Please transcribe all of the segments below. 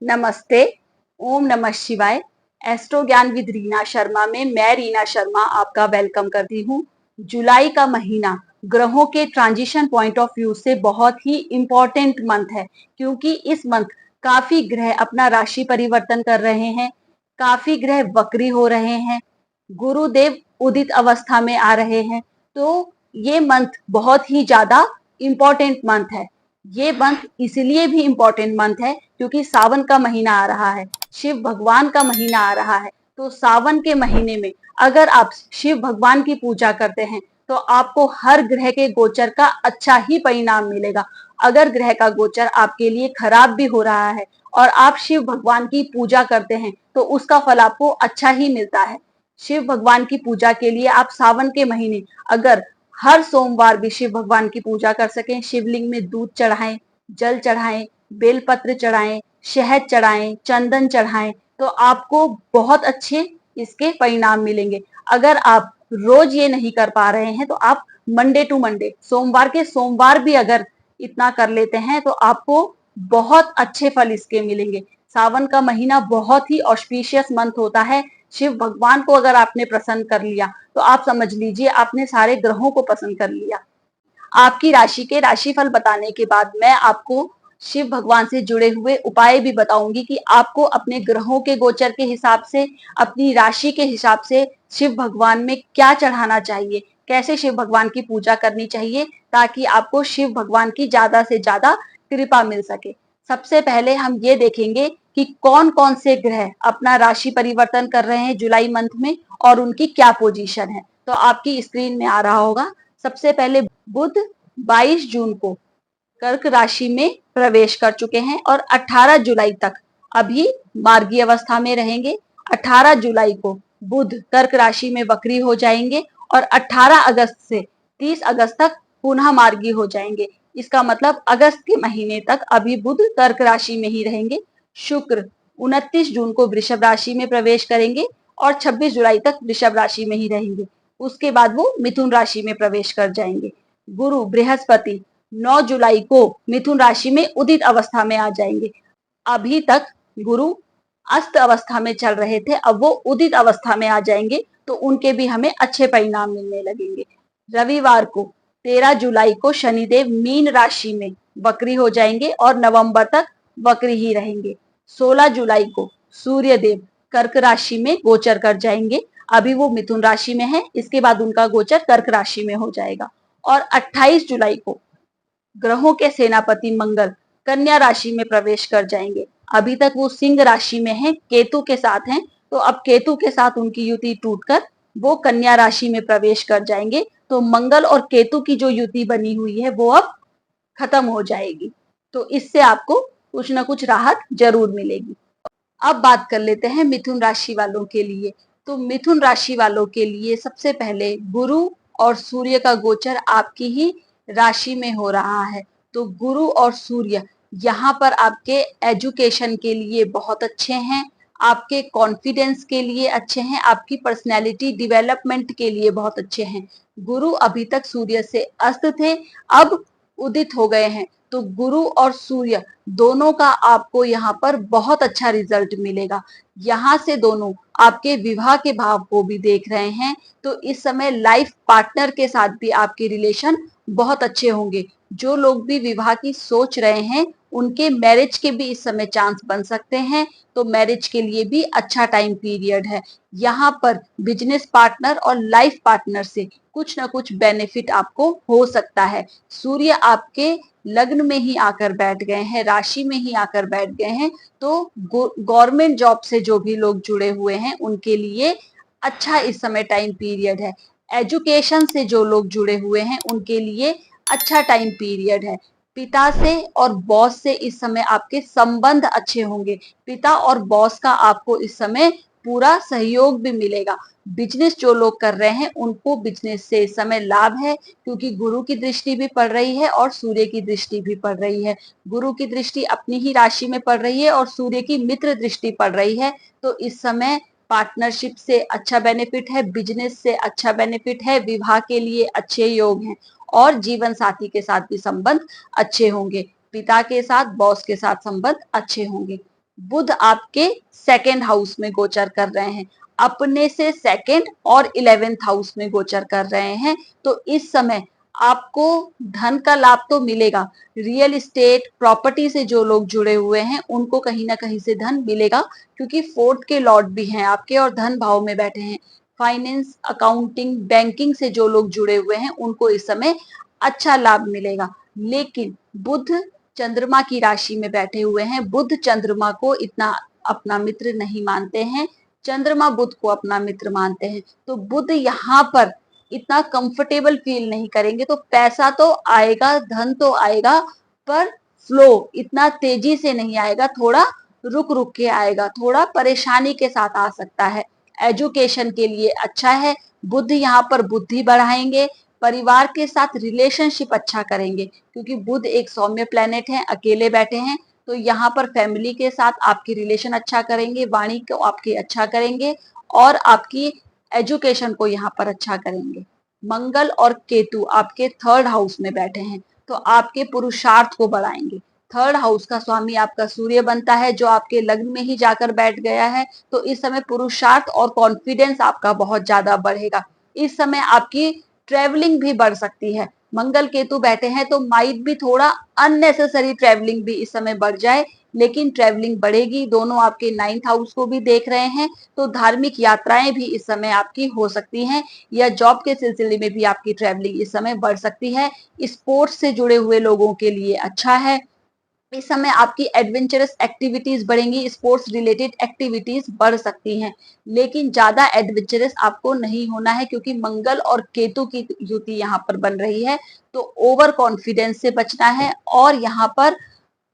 नमस्ते, ओम नमः शिवाय। एस्ट्रो ज्ञान विद रीना शर्मा में मैं रीना शर्मा आपका वेलकम करती हूँ। जुलाई का महीना ग्रहों के ट्रांजिशन पॉइंट ऑफ व्यू से बहुत ही इम्पोर्टेंट मंथ है, क्योंकि इस मंथ काफी ग्रह अपना राशि परिवर्तन कर रहे हैं, काफी ग्रह वक्री हो रहे हैं, गुरुदेव उदित अवस्था में आ रहे हैं। तो ये मंथ बहुत ही ज्यादा इम्पोर्टेंट मंथ है। ये मंथ इसलिए भी इम्पोर्टेंट मंथ है क्योंकि सावन का महीना आ रहा है, शिव भगवान का महीना आ रहा है। तो सावन के महीने में अगर आप शिव भगवान की पूजा करते हैं तो आपको हर ग्रह के गोचर का अच्छा ही परिणाम मिलेगा। अगर ग्रह का गोचर आपके लिए खराब भी हो रहा है और आप शिव भगवान की पूजा करते हैं तो उसका फल आपको अच्छा ही मिलता है। शिव भगवान की पूजा के लिए आप सावन के महीने अगर हर सोमवार भी शिव भगवान की पूजा कर सकें, शिवलिंग में दूध चढ़ाएं, जल चढ़ाएं, बेलपत्र चढ़ाएं, शहद चढ़ाएं, चंदन चढ़ाएं, तो आपको बहुत अच्छे इसके परिणाम मिलेंगे। अगर आप रोज ये नहीं कर पा रहे हैं तो आप मंडे टू मंडे, सोमवार के सोमवार भी अगर इतना कर लेते हैं तो आपको बहुत अच्छे फल इसके मिलेंगे। सावन का महीना बहुत ही ऑस्पिशियस मंथ होता है। शिव भगवान को अगर आपने प्रसन्न कर लिया तो आप समझ लीजिए आपने सारे ग्रहों को पसंद कर लिया। आपकी राशि के राशिफल बताने के बाद मैं आपको शिव भगवान से जुड़े हुए उपाय भी बताऊंगी कि आपको अपने ग्रहों के गोचर के हिसाब से, अपनी राशि के हिसाब से शिव भगवान में क्या चढ़ाना चाहिए, कैसे शिव भगवान की पूजा करनी चाहिए, ताकि आपको शिव भगवान की ज्यादा से ज्यादा कृपा मिल सके। सबसे पहले हम ये देखेंगे कि कौन कौन से ग्रह अपना राशि परिवर्तन कर रहे हैं जुलाई मंथ में और उनकी क्या पोजीशन है। तो आपकी स्क्रीन में आ रहा होगा। सबसे पहले बुध 22 जून को कर्क राशि में प्रवेश कर चुके हैं और 18 जुलाई तक अभी मार्गी अवस्था में रहेंगे। 18 जुलाई को बुध कर्क राशि में वक्री हो जाएंगे और 18 अगस्त से 30 अगस्त तक पुनः मार्गी हो जाएंगे। इसका मतलब अगस्त के महीने तक अभी बुध कर्क राशि में ही रहेंगे। शुक्र 29 जून को वृषभ राशि में प्रवेश करेंगे और 26 जुलाई तक वृषभ राशि में ही रहेंगे। उसके बाद वो मिथुन राशि में प्रवेश कर जाएंगे। गुरु बृहस्पति 9 जुलाई को मिथुन राशि में उदित अवस्था में आ जाएंगे। अभी तक गुरु अस्त अवस्था में चल रहे थे, अब वो उदित अवस्था में आ जाएंगे तो उनके भी हमें अच्छे परिणाम मिलने लगेंगे। रविवार को 13 जुलाई को शनिदेव मीन राशि में वक्री हो जाएंगे और नवंबर तक वक्री ही रहेंगे। 16 जुलाई को सूर्य देव कर्क राशि में गोचर कर जाएंगे। अभी वो मिथुन राशि में है, इसके बाद उनका गोचर कर्क राशि में हो जाएगा। और 28 जुलाई को ग्रहों के सेनापति मंगल कन्या राशि में प्रवेश कर जाएंगे। अभी तक वो सिंह राशि में हैं, केतु के साथ हैं, तो अब केतु के साथ उनकी युति टूटकर वो कन्या राशि में प्रवेश कर जाएंगे। तो मंगल और केतु की जो युति बनी हुई है वो अब खत्म हो जाएगी। तो इससे आपको कुछ ना कुछ राहत जरूर मिलेगी। अब बात कर लेते हैं मिथुन राशि वालों के लिए। तो मिथुन राशि वालों के लिए सबसे पहले गुरु और सूर्य का गोचर आपकी ही राशि में हो रहा है। तो गुरु और सूर्य यहाँ पर आपके एजुकेशन के लिए बहुत अच्छे हैं, आपके कॉन्फिडेंस के लिए अच्छे हैं, आपकी पर्सनैलिटी डेवलपमेंट के लिए बहुत अच्छे हैं। गुरु अभी तक सूर्य से अस्त थे, अब उदित हो गए हैं। तो गुरु और सूर्य दोनों का आपको यहाँ पर बहुत अच्छा रिजल्ट मिलेगा। यहाँ से दोनों आपके विवाह के भाव को भी देख रहे हैं, तो इस समय लाइफ पार्टनर के साथ भी आपके रिलेशन बहुत अच्छे होंगे। जो लोग भी विवाह की सोच रहे हैं उनके मैरिज के भी इस समय चांस बन सकते हैं। तो मैरिज के लिए भी अच्छा टाइम पीरियड है। यहाँ पर बिजनेस पार्टनर और लाइफ पार्टनर से कुछ ना कुछ बेनिफिट आपको हो सकता है। सूर्य आपके लग्न में ही आकर बैठ गए हैं, राशि में ही आकर बैठ गए हैं। तो गवर्नमेंट जॉब से जो भी लोग जुड़े हुए हैं उनके लिए अच्छा इस समय टाइम पीरियड है। एजुकेशन से जो लोग जुड़े हुए हैं उनके लिए अच्छा टाइम पीरियड है। पिता से और बॉस से इस समय आपके संबंध अच्छे होंगे। पिता और बॉस का आपको इस समय पूरा सहयोग भी मिलेगा। बिजनेस जो लोग कर रहे हैं उनको बिजनेस से इस समय लाभ है, क्योंकि गुरु की दृष्टि भी पड़ रही है और सूर्य की दृष्टि भी पड़ रही है। गुरु की दृष्टि अपनी ही राशि में पड़ रही है और सूर्य की मित्र दृष्टि पड़ रही है। तो इस समय पार्टनरशिप से अच्छा बेनिफिट है, बिजनेस से अच्छा बेनिफिट है, विवाह के लिए अच्छे योग हैं और जीवन साथी के साथ भी संबंध अच्छे होंगे। पिता के साथ, बॉस के साथ संबंध अच्छे होंगे। बुध आपके सेकेंड हाउस में गोचर कर रहे हैं, अपने से सेकेंड और 11th हाउस में गोचर कर रहे हैं। तो इस समय आपको धन का लाभ तो मिलेगा। रियल एस्टेट प्रॉपर्टी से जो लोग जुड़े हुए हैं उनको कहीं ना कहीं से धन मिलेगा, क्योंकि फोर्थ के लॉर्ड भी हैं आपके और धन भाव में बैठे हैं। फाइनेंस, अकाउंटिंग, बैंकिंग से जो लोग जुड़े हुए हैं उनको इस समय अच्छा लाभ मिलेगा। लेकिन बुध चंद्रमा की राशि में बैठे हुए हैं। बुध चंद्रमा को इतना अपना मित्र नहीं मानते हैं, चंद्रमा बुध को अपना मित्र मानते हैं। तो बुध यहाँ पर इतना कंफर्टेबल फील नहीं करेंगे। तो पैसा तो आएगा, धन तो आएगा, पर फ्लो इतना तेजी से नहीं आएगा, थोड़ा रुक रुक के आएगा, थोड़ा परेशानी के साथ आ सकता है। एजुकेशन के लिए अच्छा है। बुध यहाँ पर बुद्धि बढ़ाएंगे, परिवार के साथ रिलेशनशिप अच्छा करेंगे, क्योंकि बुध एक सौम्य प्लेनेट है, अकेले बैठे हैं। तो यहाँ पर फैमिली के साथ आपकी रिलेशन अच्छा करेंगे, वाणी को आपकी अच्छा करेंगे और आपकी एजुकेशन को यहाँ पर अच्छा करेंगे। मंगल और केतु आपके थर्ड हाउस में बैठे हैं, तो आपके पुरुषार्थ को बढ़ाएंगे। थर्ड हाउस का स्वामी आपका सूर्य बनता है, जो आपके लग्न में ही जाकर बैठ गया है। तो इस समय पुरुषार्थ और कॉन्फिडेंस आपका बहुत ज्यादा बढ़ेगा। इस समय आपकी ट्रेवलिंग भी बढ़ सकती है। मंगल केतु बैठे हैं तो माइट भी थोड़ा अननेसेसरी ट्रेवलिंग भी इस समय बढ़ जाए, लेकिन ट्रेवलिंग बढ़ेगी। दोनों आपके 9th हाउस को भी देख रहे हैं, तो धार्मिक यात्राएं भी इस समय आपकी हो सकती हैं, या जॉब के सिलसिले में भी आपकी ट्रेवलिंग इस समय बढ़ सकती है। स्पोर्ट्स से जुड़े हुए लोगों के लिए अच्छा है। इस समय आपकी एडवेंचरस एक्टिविटीज बढ़ेंगी, स्पोर्ट्स रिलेटेड एक्टिविटीज बढ़ सकती हैं, लेकिन ज्यादा एडवेंचरस आपको नहीं होना है, क्योंकि मंगल और केतु की युति यहाँ पर बन रही है। तो ओवर कॉन्फिडेंस से बचना है और यहाँ पर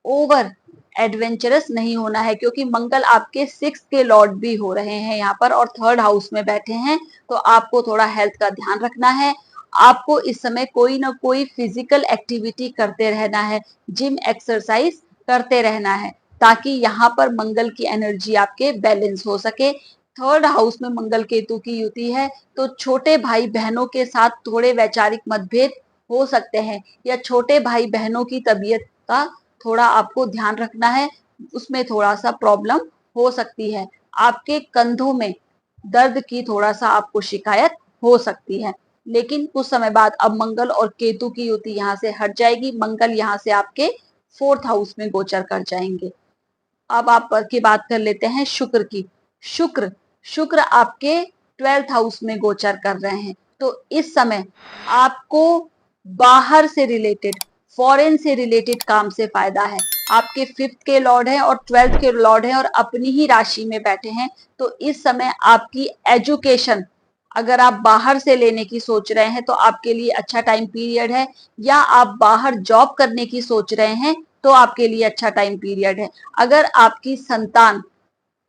ओवर एडवेंचरस नहीं होना है, क्योंकि मंगल आपके 6th के लॉर्ड भी हो रहे हैं यहाँ पर और थर्ड हाउस में बैठे हैं। तो आपको थोड़ा हेल्थ का ध्यान रखना है। आपको इस समय कोई ना कोई फिजिकल एक्टिविटी करते रहना है, जिम एक्सरसाइज करते रहना है, ताकि यहाँ पर मंगल की एनर्जी आपके बैलेंस हो सके। थर्ड हाउस में मंगल केतु की युति है, तो छोटे भाई बहनों के साथ थोड़े वैचारिक मतभेद हो सकते हैं, या छोटे भाई बहनों की तबीयत का थोड़ा आपको ध्यान रखना है, उसमें थोड़ा सा प्रॉब्लम हो सकती है। आपके कंधों में दर्द की थोड़ा सा आपको शिकायत हो सकती है, लेकिन कुछ समय बाद अब मंगल और केतु की युति यहाँ से हट जाएगी। मंगल यहाँ से आपके 4th हाउस में गोचर कर जाएंगे। अब आप की बात कर लेते हैं शुक्र की। शुक्र शुक्र आपके 12th हाउस में गोचर कर रहे हैं। तो इस समय आपको बाहर से रिलेटेड, फॉरेन से रिलेटेड काम से फायदा है। आपके 5th के लॉर्ड हैं और 12th के लॉर्ड हैं और अपनी ही राशि में बैठे हैं। तो इस समय आपकी एजुकेशन अगर आप बाहर से लेने की सोच रहे हैं तो आपके लिए अच्छा टाइम पीरियड है, या आप बाहर जॉब करने की सोच रहे हैं तो आपके लिए अच्छा टाइम पीरियड है। अगर आपकी संतान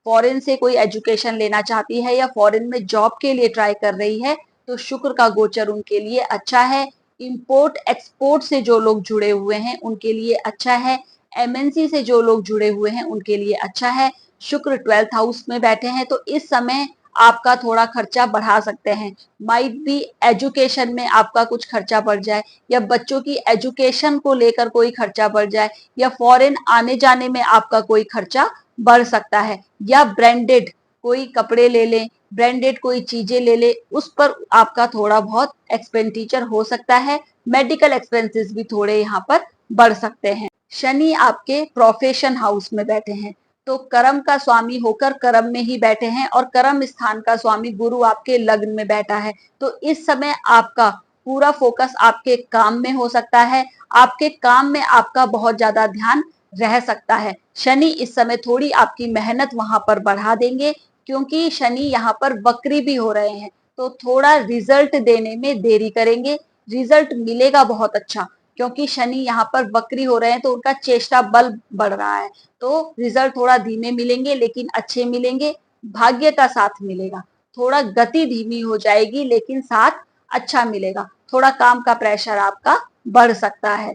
फॉरेन से कोई एजुकेशन लेना चाहती है या फॉरेन में जॉब के लिए ट्राई कर रही है, तो शुक्र का गोचर उनके लिए अच्छा है। इंपोर्ट एक्सपोर्ट से जो लोग जुड़े हुए हैं उनके लिए अच्छा है। एमएनसी से जो लोग जुड़े हुए हैं उनके लिए अच्छा है। शुक्र 12th हाउस में बैठे हैं, तो इस समय आपका थोड़ा खर्चा बढ़ा सकते हैं। माइट भी एजुकेशन में आपका कुछ खर्चा बढ़ जाए, या बच्चों की एजुकेशन को लेकर कोई खर्चा बढ़ जाए, या फॉरेन आने जाने में आपका कोई खर्चा बढ़ सकता है, या ब्रांडेड कोई कपड़े ले लें, ब्रांडेड कोई चीजें ले ले, उस पर आपका थोड़ा बहुत एक्सपेंडिचर हो सकता है। मेडिकल एक्सपेंसेस भी थोड़े यहाँ पर बढ़ सकते हैं। शनि आपके प्रोफेशन हाउस में बैठे हैं, तो कर्म का स्वामी होकर कर्म में ही बैठे हैं, और कर्म स्थान का स्वामी गुरु आपके लग्न में बैठा है। तो इस समय आपका पूरा फोकस आपके काम में हो सकता है। आपके काम में आपका बहुत ज्यादा ध्यान रह सकता है। शनि इस समय थोड़ी आपकी मेहनत वहां पर बढ़ा देंगे, क्योंकि शनि यहाँ पर वक्री भी हो रहे हैं, तो थोड़ा रिजल्ट देने में देरी करेंगे। रिजल्ट मिलेगा बहुत अच्छा, क्योंकि शनि यहाँ पर वक्री हो रहे हैं तो उनका चेष्टा बल बढ़ रहा है, तो रिजल्ट थोड़ा धीमे मिलेंगे लेकिन अच्छे मिलेंगे। भाग्य का साथ मिलेगा। थोड़ा गति धीमी हो जाएगी लेकिन साथ अच्छा मिलेगा। थोड़ा काम का प्रेशर आपका बढ़ सकता है।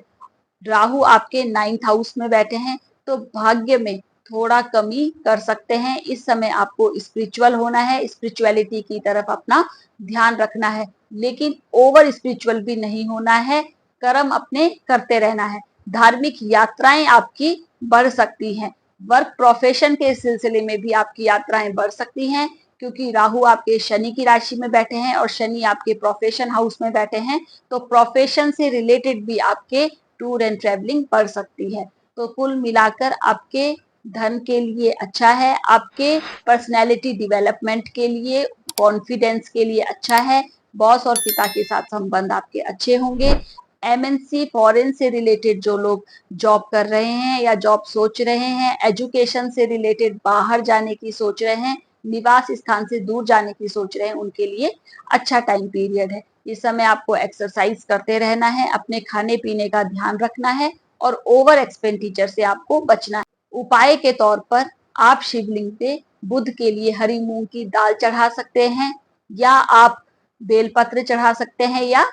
राहु आपके 9th हाउस में बैठे हैं, तो भाग्य में थोड़ा कमी कर सकते हैं। इस समय आपको स्पिरिचुअल होना है, स्पिरिचुअलिटी की तरफ अपना ध्यान रखना है, लेकिन ओवर स्पिरिचुअल भी नहीं होना है। कर्म अपने करते रहना है। धार्मिक यात्राएं आपकी बढ़ सकती हैं। वर्क प्रोफेशन के सिलसिले में भी आपकी यात्राएं बढ़ सकती हैं, क्योंकि राहु आपके शनि की राशि में बैठे हैं और शनि आपके प्रोफेशन हाउस में बैठे हैं, तो प्रोफेशन से रिलेटेड भी आपके टूर एंड ट्रेवलिंग बढ़ सकती है। तो कुल मिलाकर आपके धन के लिए अच्छा है, आपके पर्सनैलिटी डेवलपमेंट के लिए, कॉन्फिडेंस के लिए अच्छा है, बॉस और पिता के साथ संबंध आपके अच्छे होंगे। एमएनसी फॉरेन से रिलेटेड जो लोग जॉब कर रहे हैं या जॉब सोच रहे हैं, एजुकेशन से रिलेटेड बाहर जाने की सोच रहे हैं, निवास स्थान से दूर जाने की सोच रहे हैं, उनके लिए अच्छा टाइम पीरियड है। इस समय आपको एक्सरसाइज करते रहना है, अपने खाने पीने का ध्यान रखना है और ओवर एक्सपेंडिचर से आपको बचना है। उपाय के तौर पर आप शिवलिंग पे बुध के लिए हरी मूंग की दाल चढ़ा सकते हैं, या आप बेलपत्र चढ़ा सकते हैं, या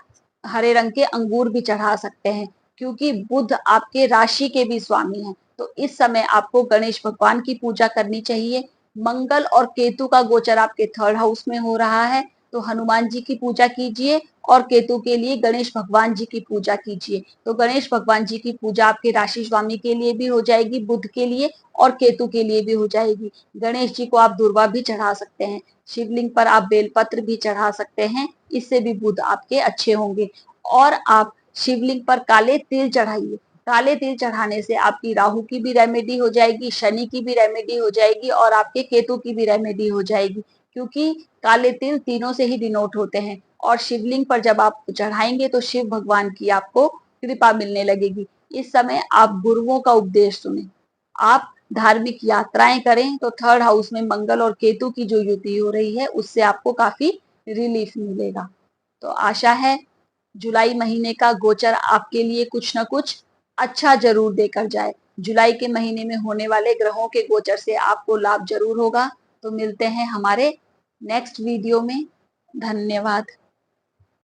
हरे रंग के अंगूर भी चढ़ा सकते हैं, क्योंकि बुध आपके राशि के भी स्वामी हैं। तो इस समय आपको गणेश भगवान की पूजा करनी चाहिए। मंगल और केतु का गोचर आपके थर्ड हाउस में हो रहा है, तो हनुमान जी की पूजा कीजिए और केतु के लिए गणेश भगवान जी की पूजा कीजिए। तो गणेश भगवान जी की पूजा आपके राशि स्वामी के लिए भी हो जाएगी, बुध के लिए और केतु के लिए भी हो जाएगी। गणेश जी को आप दुर्वा भी चढ़ा सकते हैं, शिवलिंग पर आप बेलपत्र भी चढ़ा सकते हैं, इससे भी बुध आपके अच्छे होंगे। और आप शिवलिंग पर काले तिल चढ़ाइए। काले तिल चढ़ाने से आपकी राहु की भी रेमेडी हो जाएगी, शनि की भी रेमेडी हो जाएगी और आपके केतु की भी रेमेडी हो जाएगी, क्योंकि काले तिल तीनों से ही डिनोट होते हैं। और शिवलिंग पर जब आप चढ़ाएंगे तो शिव भगवान की आपको कृपा मिलने लगेगी। इस समय आप गुरुओं का उपदेश सुने, आप धार्मिक यात्राएं करें, तो थर्ड हाउस में मंगल और केतु की जो युति हो रही है उससे आपको काफी रिलीफ मिलेगा। तो आशा है जुलाई महीने का गोचर आपके लिए कुछ ना कुछ अच्छा जरूर देकर जाए। जुलाई के महीने में होने वाले ग्रहों के गोचर से आपको लाभ जरूर होगा। तो मिलते हैं हमारे नेक्स्ट वीडियो में। धन्यवाद।